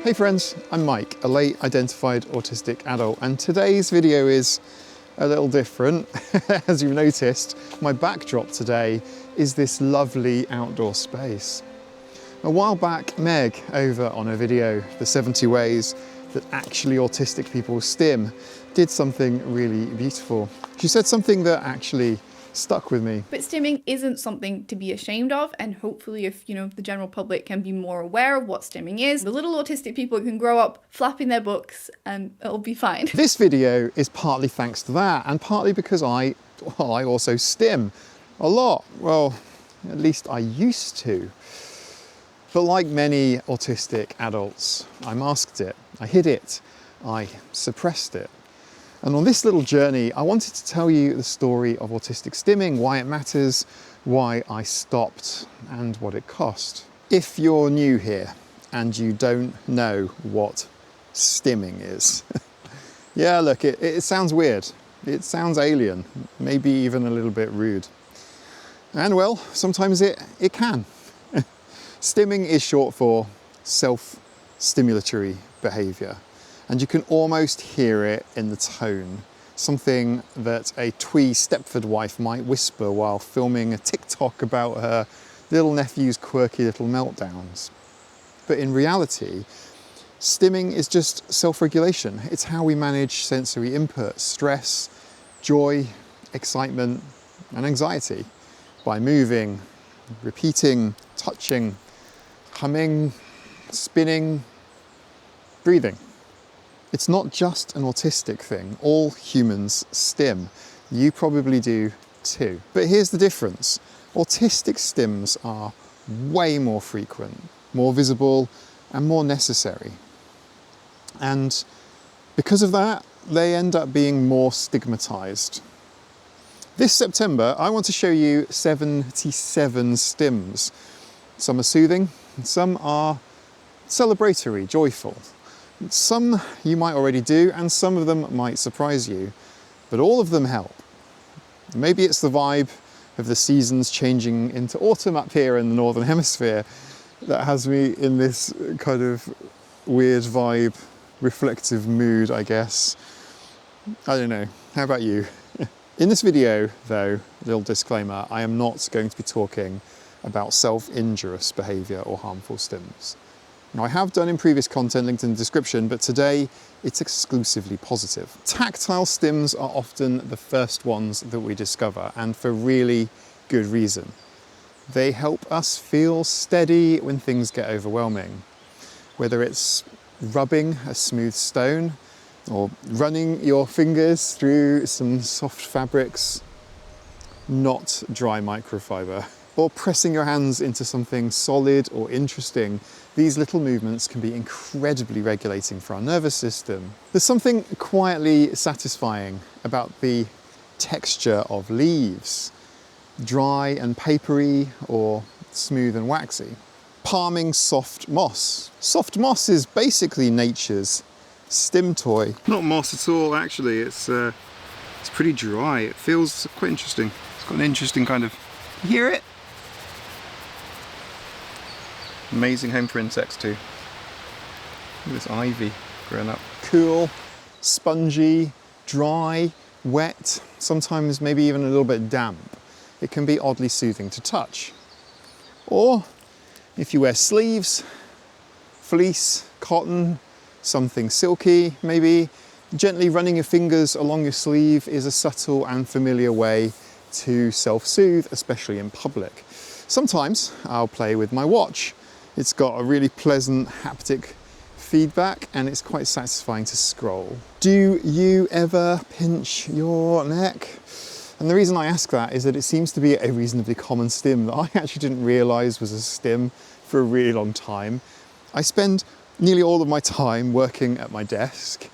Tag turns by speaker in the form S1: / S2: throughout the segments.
S1: Hey friends, I'm Mike, a late identified autistic adult, and today's video is a little different. As you've noticed, my backdrop today is this lovely outdoor space. A while back, Meg, over on her video, The 70 Ways That Actually Autistic People Stim, did something really beautiful. She said something that actually stuck with me.
S2: But stimming isn't something to be ashamed of, and hopefully if, the general public can be more aware of what stimming is, the little autistic people can grow up flapping their books and it'll be fine.
S1: This video is partly thanks to that, and partly because I also stim a lot. Well, at least I used to. But like many autistic adults, I masked it, I hid it, I suppressed it. And on this little journey, I wanted to tell you the story of autistic stimming, why it matters, why I stopped, and what it cost. If you're new here and you don't know what stimming is, yeah, look, it sounds weird. It sounds alien, maybe even a little bit rude. And well, sometimes it can. Stimming is short for self-stimulatory behaviour. And you can almost hear it in the tone, something that a twee Stepford wife might whisper while filming a TikTok about her little nephew's quirky little meltdowns. But in reality, stimming is just self-regulation. It's how we manage sensory input, stress, joy, excitement, and anxiety by moving, repeating, touching, humming, spinning, breathing. It's not just an autistic thing. All humans stim. You probably do too. But here's the difference. Autistic stims are way more frequent, more visible, and more necessary. And because of that, they end up being more stigmatized. This September, I want to show you 77 stims. Some are soothing, and some are celebratory, joyful. Some you might already do, and some of them might surprise you, but all of them help. Maybe it's the vibe of the seasons changing into autumn up here in the Northern Hemisphere that has me in this kind of weird vibe, reflective mood, I guess. I don't know. How about you? In this video, though, little disclaimer, I am not going to be talking about self-injurious behaviour or harmful stims. Now, I have done in previous content linked in the description, but today it's exclusively positive. Tactile stims are often the first ones that we discover, and for really good reason. They help us feel steady when things get overwhelming. Whether it's rubbing a smooth stone, or running your fingers through some soft fabrics, not dry microfiber, or pressing your hands into something solid or interesting, these little movements can be incredibly regulating for our nervous system. There's something quietly satisfying about the texture of leaves, dry and papery or smooth and waxy. Palming soft moss. Soft moss is basically nature's stim toy. Not moss at all, actually. It's pretty dry. It feels quite interesting. It's got an interesting kind of, you hear it? Amazing home for insects too. Look at this ivy growing up. Cool, spongy, dry, wet, sometimes maybe even a little bit damp. It can be oddly soothing to touch. Or if you wear sleeves, fleece, cotton, something silky maybe, gently running your fingers along your sleeve is a subtle and familiar way to self-soothe, especially in public. Sometimes I'll play with my watch. It's got a really pleasant haptic feedback and it's quite satisfying to scroll. Do you ever pinch your neck? And the reason I ask that is that it seems to be a reasonably common stim that I actually didn't realise was a stim for a really long time. I spend nearly all of my time working at my desk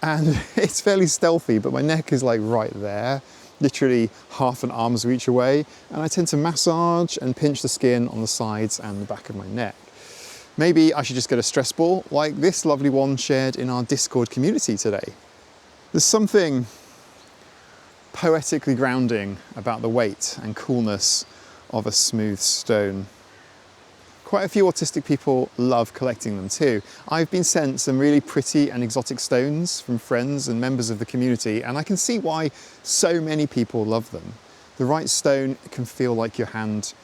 S1: and it's fairly stealthy, but my neck is like right there, literally half an arm's reach away, and I tend to massage and pinch the skin on the sides and the back of my neck. Maybe I should just get a stress ball like this lovely one shared in our Discord community today. There's something poetically grounding about the weight and coolness of a smooth stone. Quite a few autistic people love collecting them too. I've been sent some really pretty and exotic stones from friends and members of the community, and I can see why so many people love them. The right stone can feel like your hand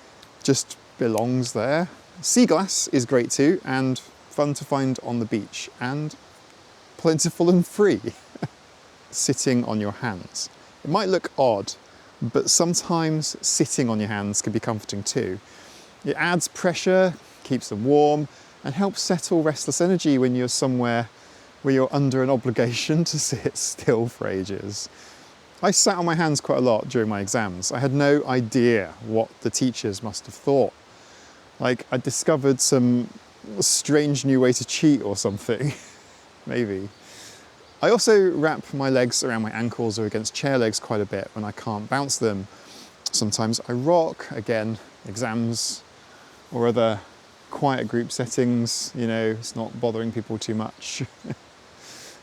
S1: just belongs there. Sea glass is great too, and fun to find on the beach, and plentiful and free. Sitting on your hands. It might look odd, but sometimes sitting on your hands can be comforting too. It adds pressure, keeps them warm, and helps settle restless energy when you're somewhere where you're under an obligation to sit still for ages. I sat on my hands quite a lot during my exams. I had no idea what the teachers must have thought. Like I discovered some strange new way to cheat or something, maybe. I also wrap my legs around my ankles or against chair legs quite a bit when I can't bounce them. Sometimes I rock, again, exams or other quiet group settings, you know, it's not bothering people too much.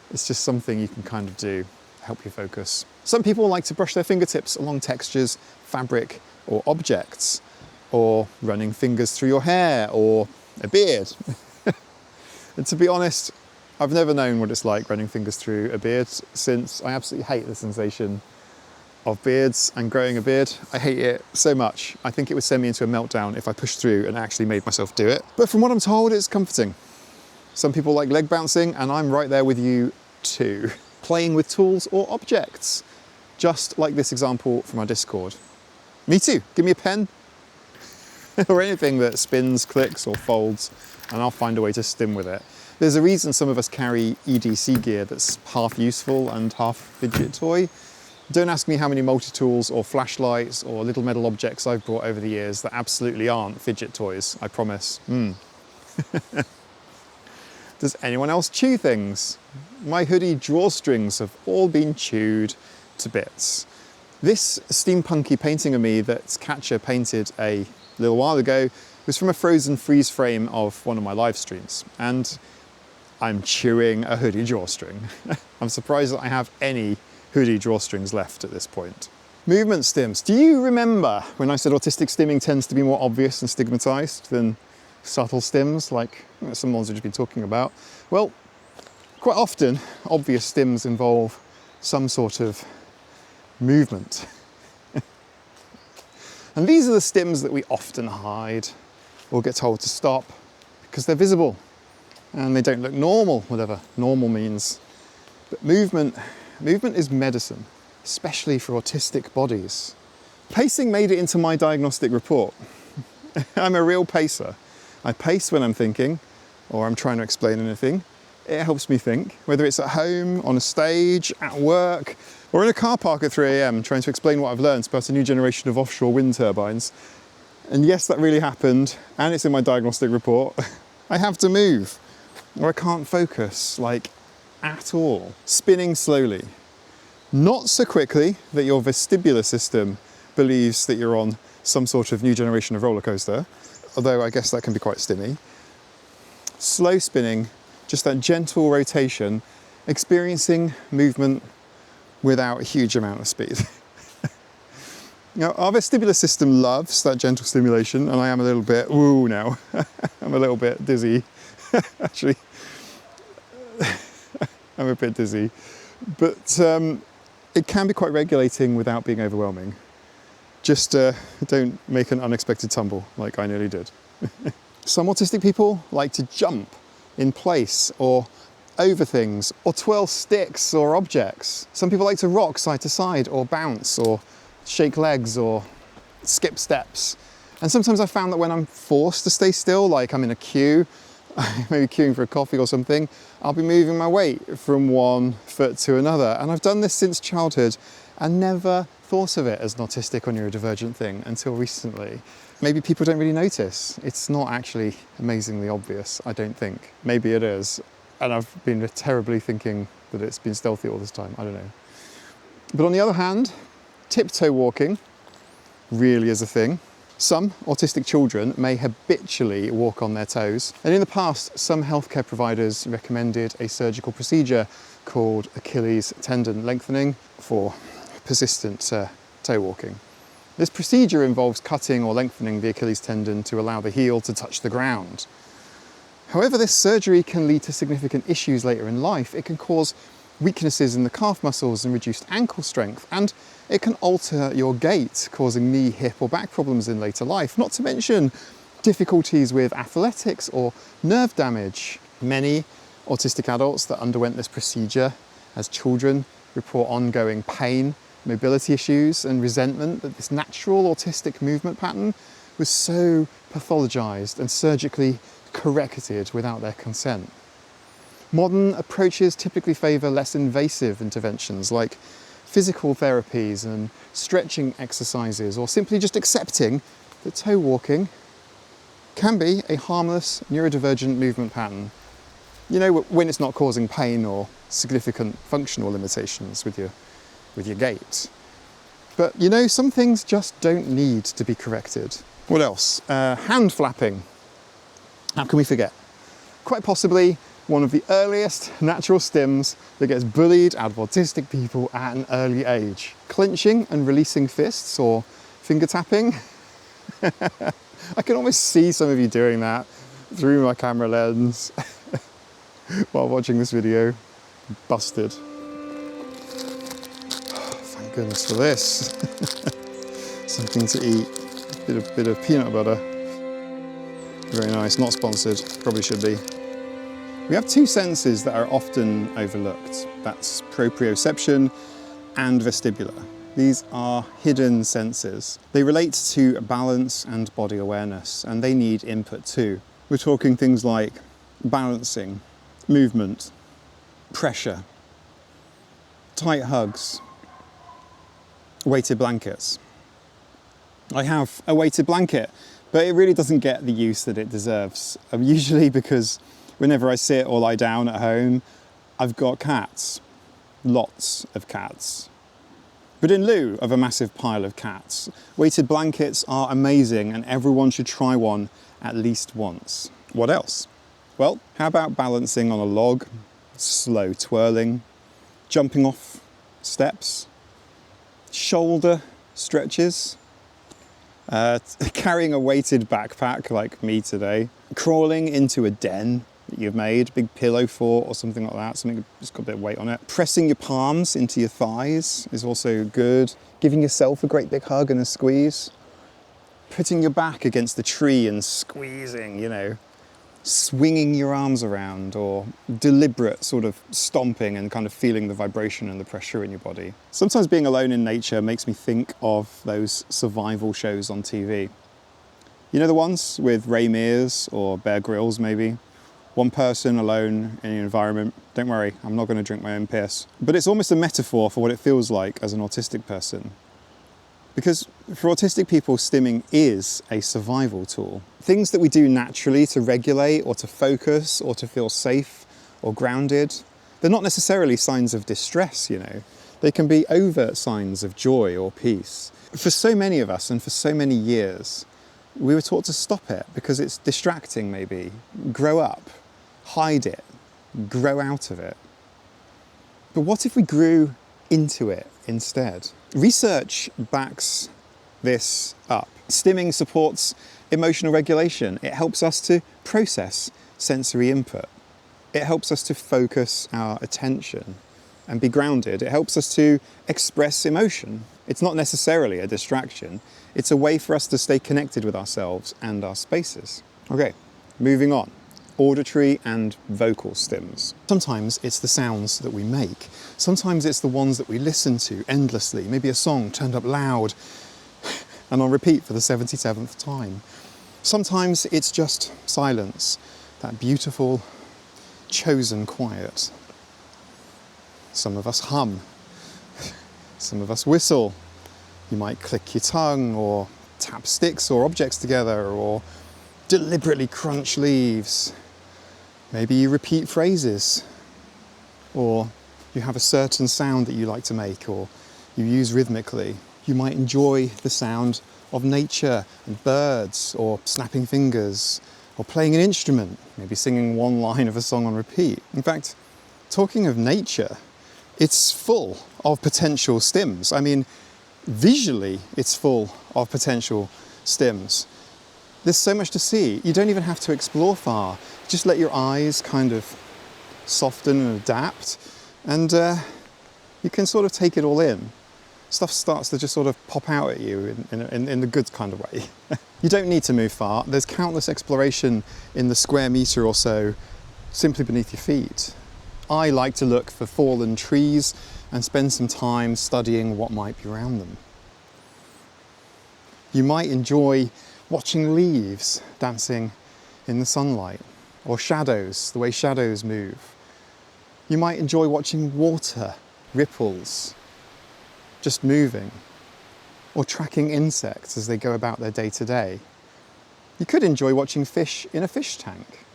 S1: It's just something you can kind of do to help you focus. Some people like to brush their fingertips along textures, fabric or objects, or running fingers through your hair or a beard. And to be honest, I've never known what it's like running fingers through a beard, since I absolutely hate the sensation of beards and growing a beard. I hate it so much. I think it would send me into a meltdown if I pushed through and actually made myself do it. But from what I'm told, it's comforting. Some people like leg bouncing, and I'm right there with you too. Playing with tools or objects, just like this example from our Discord. Me too. Give me a pen or anything that spins, clicks or folds, and I'll find a way to stim with it. There's a reason some of us carry EDC gear that's half useful and half fidget toy. Don't ask me how many multi-tools or flashlights or little metal objects I've brought over the years that absolutely aren't fidget toys, I promise. Does anyone else chew things? My hoodie drawstrings have all been chewed to bits. This steampunky painting of me that Catcher painted a little while ago was from a frozen freeze frame of one of my live streams, and I'm chewing a hoodie drawstring. I'm surprised that I have any hoodie drawstrings left at this point. Movement stims. Do you remember when I said autistic stimming tends to be more obvious and stigmatized than subtle stims, like some ones we've just been talking about? Well, quite often, obvious stims involve some sort of movement. And these are the stims that we often hide or get told to stop because they're visible and they don't look normal, whatever normal means. But movement is medicine, especially for autistic bodies. Pacing made it into my diagnostic report. I'm a real pacer. I pace when I'm thinking or I'm trying to explain anything. It helps me think, whether it's at home, on a stage, at work, or in a car park at 3 AM trying to explain what I've learned about a new generation of offshore wind turbines. And yes, that really happened, and it's in my diagnostic report. I have to move, or I can't focus, like, at all. Spinning slowly. Not so quickly that your vestibular system believes that you're on some sort of new generation of roller coaster, although I guess that can be quite stimmy. Slow spinning, just that gentle rotation, experiencing movement without a huge amount of speed. Now, our vestibular system loves that gentle stimulation, and I am a little bit woo now. I'm a little bit dizzy. Actually, I'm a bit dizzy. But it can be quite regulating without being overwhelming. Just don't make an unexpected tumble like I nearly did. Some autistic people like to jump in place or over things, or twirl sticks or objects. Some people like to rock side to side or bounce or shake legs or skip steps. And sometimes I found that when I'm forced to stay still, like I'm in a queue, maybe queuing for a coffee or something, I'll be moving my weight from one foot to another. And I've done this since childhood and never thought of it as an autistic or neurodivergent thing until recently. Maybe people don't really notice. It's not actually amazingly obvious, I don't think. Maybe it is. And I've been terribly thinking that it's been stealthy all this time, I don't know. But on the other hand, tiptoe walking really is a thing. Some autistic children may habitually walk on their toes, and in the past, some healthcare providers recommended a surgical procedure called Achilles tendon lengthening for persistent toe walking. This procedure involves cutting or lengthening the Achilles tendon to allow the heel to touch the ground. However, this surgery can lead to significant issues later in life. It can cause weaknesses in the calf muscles and reduced ankle strength, and it can alter your gait, causing knee, hip or back problems in later life, not to mention difficulties with athletics or nerve damage. Many autistic adults that underwent this procedure as children report ongoing pain, mobility issues and resentment that this natural autistic movement pattern was so pathologized and surgically corrected without their consent. Modern approaches typically favour less invasive interventions like physical therapies and stretching exercises, or simply just accepting that toe walking can be a harmless neurodivergent movement pattern. You know, when it's not causing pain or significant functional limitations with your gait. But you know, some things just don't need to be corrected. What else? Hand flapping. How can we forget? Quite possibly one of the earliest natural stims that gets bullied out of autistic people at an early age. Clenching and releasing fists, or finger tapping. I can almost see some of you doing that through my camera lens while watching this video. Busted. Thank goodness for this. Something to eat. Bit of peanut butter. Very nice, not sponsored, probably should be. We have two senses that are often overlooked. That's proprioception and vestibular. These are hidden senses. They relate to balance and body awareness, and they need input too. We're talking things like balancing, movement, pressure, tight hugs, weighted blankets. I have a weighted blanket, but it really doesn't get the use that it deserves. Usually because whenever I sit or lie down at home, I've got cats, lots of cats. But in lieu of a massive pile of cats, weighted blankets are amazing and everyone should try one at least once. What else? Well, how about balancing on a log, slow twirling, jumping off steps, shoulder stretches, carrying a weighted backpack like me today, crawling into a den that you've made, big pillow fort or something like that, something that's got a bit of weight on it. Pressing your palms into your thighs is also good. Giving yourself a great big hug and a squeeze. Putting your back against the tree and squeezing, you know. Swinging your arms around, or deliberate sort of stomping and kind of feeling the vibration and the pressure in your body. Sometimes being alone in nature makes me think of those survival shows on TV. You know, the ones with Ray Mears or Bear Grylls maybe? One person alone in an environment. Don't worry, I'm not going to drink my own piss. But it's almost a metaphor for what it feels like as an autistic person. Because for autistic people, stimming is a survival tool. Things that we do naturally to regulate or to focus or to feel safe or grounded, they're not necessarily signs of distress, you know. They can be overt signs of joy or peace. For so many of us and for so many years, we were taught to stop it because it's distracting maybe. Grow up, hide it, grow out of it. But what if we grew into it instead? Research backs this up. Stimming supports emotional regulation. It helps us to process sensory input. It helps us to focus our attention and be grounded. It helps us to express emotion. It's not necessarily a distraction. It's a way for us to stay connected with ourselves and our spaces. Okay, moving on. Auditory and vocal stims. Sometimes it's the sounds that we make. Sometimes it's the ones that we listen to endlessly. Maybe a song turned up loud and on repeat for the 77th time. Sometimes it's just silence, that beautiful, chosen quiet. Some of us hum. Some of us whistle. You might click your tongue or tap sticks or objects together or deliberately crunch leaves. Maybe you repeat phrases, or you have a certain sound that you like to make or you use rhythmically. You might enjoy the sound of nature and birds, or snapping fingers, or playing an instrument, maybe singing one line of a song on repeat. In fact, talking of nature, it's full of potential stims. I mean, Visually, it's full of potential stims. There's so much to see. You don't even have to explore far. Just let your eyes kind of soften and adapt, and you can sort of take it all in. Stuff starts to just sort of pop out at you in the good kind of way. You don't need to move far. There's countless exploration in the square metre or so simply beneath your feet. I like to look for fallen trees and spend some time studying what might be around them. You might enjoy watching leaves dancing in the sunlight, or shadows, the way shadows move. You might enjoy watching water, ripples, just moving, or tracking insects as they go about their day to day. You could enjoy watching fish in a fish tank,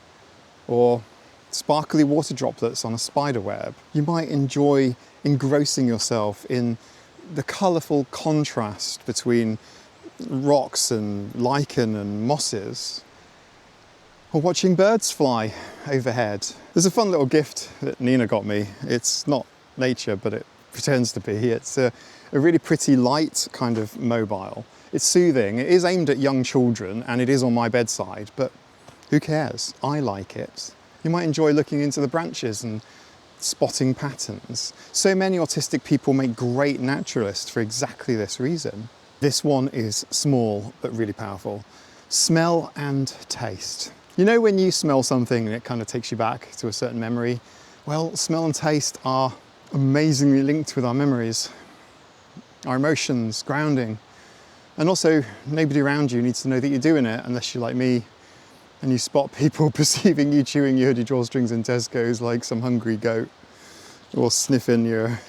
S1: or sparkly water droplets on a spider web. You might enjoy engrossing yourself in the colourful contrast between rocks and lichen and mosses, or watching birds fly overhead. There's a fun little gift that Nina got me. It's not nature, but it pretends to be. It's a really pretty light kind of mobile. It's soothing. It is aimed at young children and it is on my bedside, but who cares? I like it. You might enjoy looking into the branches and spotting patterns. So many autistic people make great naturalists for exactly this reason. This one is small but really powerful. Smell and taste. You know when you smell something and it kind of takes you back to a certain memory? Well, smell and taste are amazingly linked with our memories, our emotions, grounding. And also, nobody around you needs to know that you're doing it unless you're like me and you spot people perceiving you chewing your hoodie drawstrings in Tesco's like some hungry goat, or sniffing your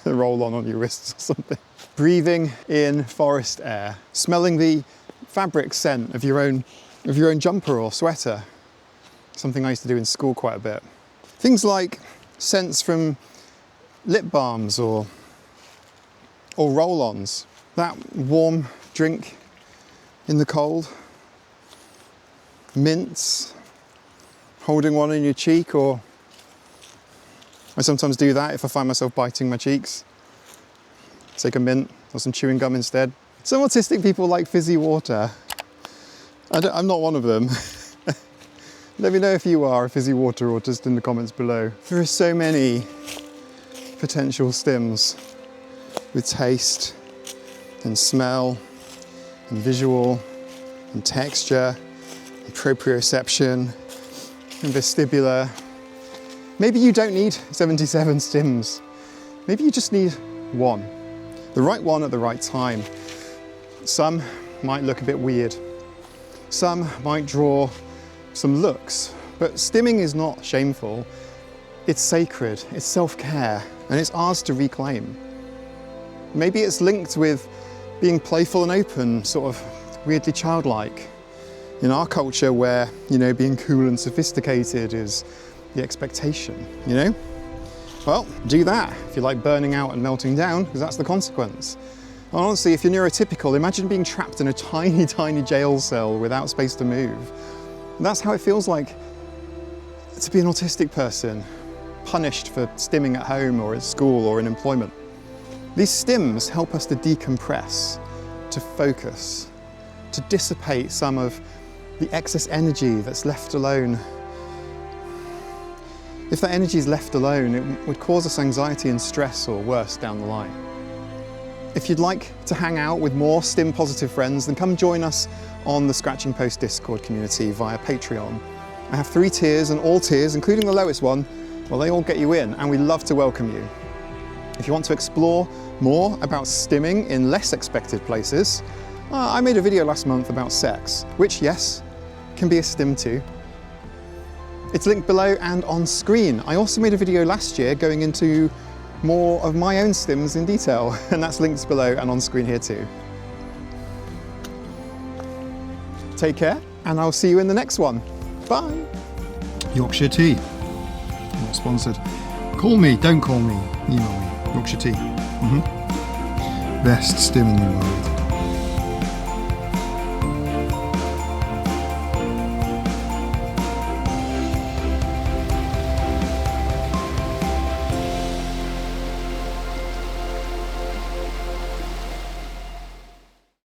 S1: roll-on on your wrists or something. Breathing in forest air, smelling the fabric scent of your own jumper or sweater, something I used to do in school quite a bit. Things like scents from lip balms or roll-ons, that warm drink in the cold, mints, holding one in your cheek, or I sometimes do that if I find myself biting my cheeks. Take a mint or some chewing gum instead. Some autistic people like fizzy water. I'm not one of them. Let me know if you are a fizzy water autist in the comments below. There are so many potential stims with taste and smell and visual and texture and proprioception and vestibular. Maybe you don't need 77 stims. Maybe you just need one. The right one at the right time. Some might look a bit weird. Some might draw some looks, but stimming is not shameful. It's sacred, it's self-care, and it's ours to reclaim. Maybe it's linked with being playful and open, sort of weirdly childlike. In our culture where, being cool and sophisticated is the expectation, Well, do that if you like burning out and melting down, because that's the consequence. And honestly, if you're neurotypical, imagine being trapped in a tiny, tiny jail cell without space to move. And that's how it feels like to be an autistic person, punished for stimming at home or at school or in employment. These stims help us to decompress, to focus, to dissipate some of the excess energy that's left alone. If that energy is left alone, it would cause us anxiety and stress, or worse down the line. If you'd like to hang out with more STIM positive friends, then come join us on the Scratching Post Discord community via Patreon. I have 3 tiers, and all tiers, including the lowest one, well, they all get you in, and we love to welcome you. If you want to explore more about stimming in less expected places, I made a video last month about sex, which, yes, can be a stim too. It's linked below and on screen. I also made a video last year going into more of my own stims in detail, and that's linked below and on screen here too. Take care, and I'll see you in the next one. Bye. Yorkshire tea. Not sponsored. Call me, don't call me. Email me. Yorkshire tea. Best stim in the world.